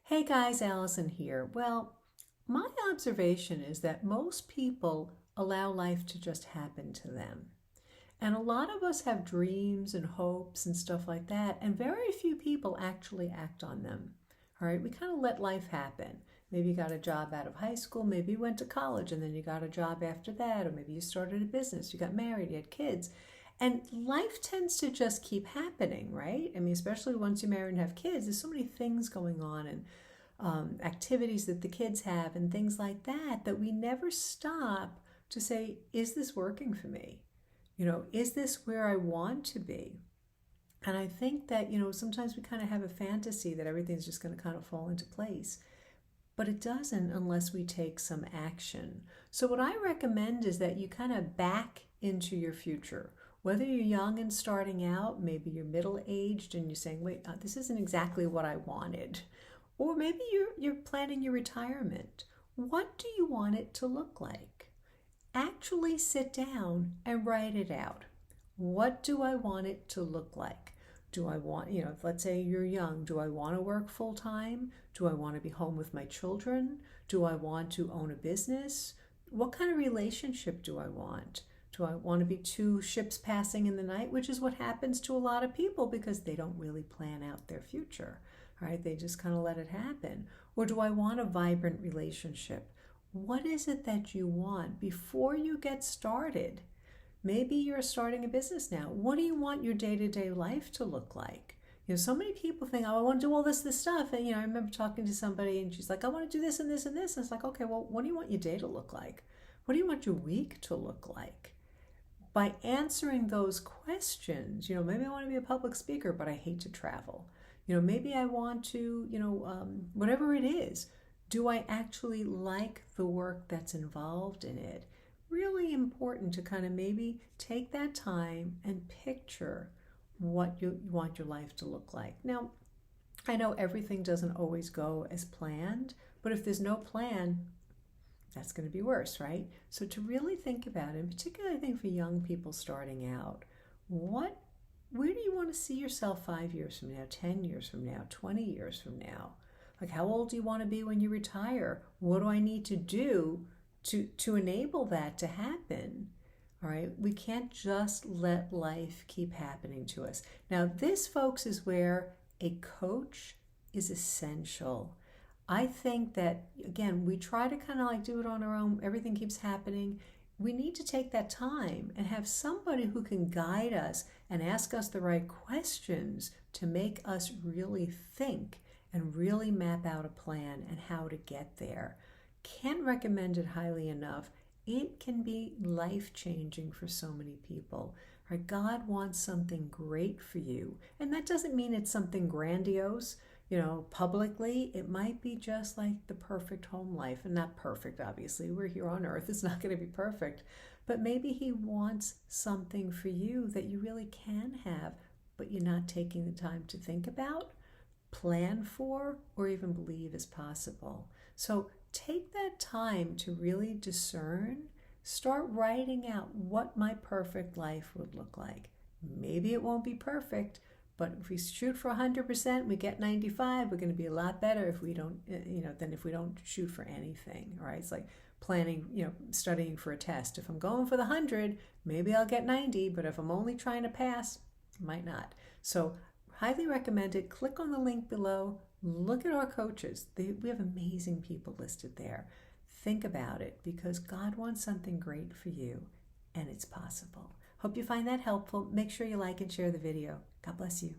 Hey guys, Allison here. Well, my observation is that most people allow life to just happen to them. And a lot of us have dreams and hopes and stuff like that, and very few people actually act on them. All right, we kind of let life happen. Maybe you got a job out of high school, maybe you went to college and then you got a job after that, or maybe you started a business, you got married, you had kids. And life tends to just keep happening, right? I mean, especially once you marry and have kids, there's so many things going on and activities that the kids have and things like that, that we never stop to say, is this working for me? Is this where I want to be? And I think that, sometimes we kind of have a fantasy that everything's just going to kind of fall into place. But it doesn't unless we take some action. So what I recommend is that you kind of back into your future. Whether you're young and starting out, maybe you're middle-aged and you're saying, wait, this isn't exactly what I wanted. Or maybe you're planning your retirement. What do you want it to look like? Actually sit down and write it out. What do I want it to look like? Do I want, let's say you're young, do I want to work full time? Do I want to be home with my children? Do I want to own a business? What kind of relationship do I want? Do I want to be two ships passing in the night, which is what happens to a lot of people because they don't really plan out their future, right? They just kind of let it happen. Or do I want a vibrant relationship? What is it that you want before you get started? Maybe you're starting a business now. What do you want your day-to-day life to look like? So many people think, oh, I want to do all this stuff. And, I remember talking to somebody and she's like, I want to do this and this and this. And it's like, okay, well, what do you want your day to look like? What do you want your week to look like? By answering those questions, maybe I want to be a public speaker, but I hate to travel. Maybe I want to, whatever it is, do I actually like the work that's involved in it? Really important to kind of maybe take that time and picture what you want your life to look like. Now, I know everything doesn't always go as planned, but if there's no plan, that's going to be worse, right? So to really think about it, and particularly I think for young people starting out, where do you want to see yourself 5 years from now, 10 years from now, 20 years from now? Like, how old do you want to be when you retire? What do I need to do to enable that to happen? All right, we can't just let life keep happening to us. Now, this, folks, is where a coach is essential. I think that, again, we try to kind of like do it on our own. Everything keeps happening. We need to take that time and have somebody who can guide us and ask us the right questions to make us really think and really map out a plan and how to get there. Can't recommend it highly enough. It can be life-changing for so many people. Right? God wants something great for you. And that doesn't mean it's something grandiose. Publicly, it might be just like the perfect home life, and not perfect, obviously. We're here on earth. It's not going to be perfect. But maybe he wants something for you that you really can have, but you're not taking the time to think about, plan for, or even believe is possible. So take that time to really discern. Start writing out what my perfect life would look like. Maybe it won't be perfect, but if we shoot for 100%, we get 95, we're going to be a lot better if we don't, than if we don't shoot for anything, right? It's like planning, studying for a test. If I'm going for the 100, maybe I'll get 90, but if I'm only trying to pass, I might not. So highly recommend it. Click on the link below. Look at our coaches. We have amazing people listed there. Think about it because God wants something great for you and it's possible. Hope you find that helpful. Make sure you like and share the video. God bless you.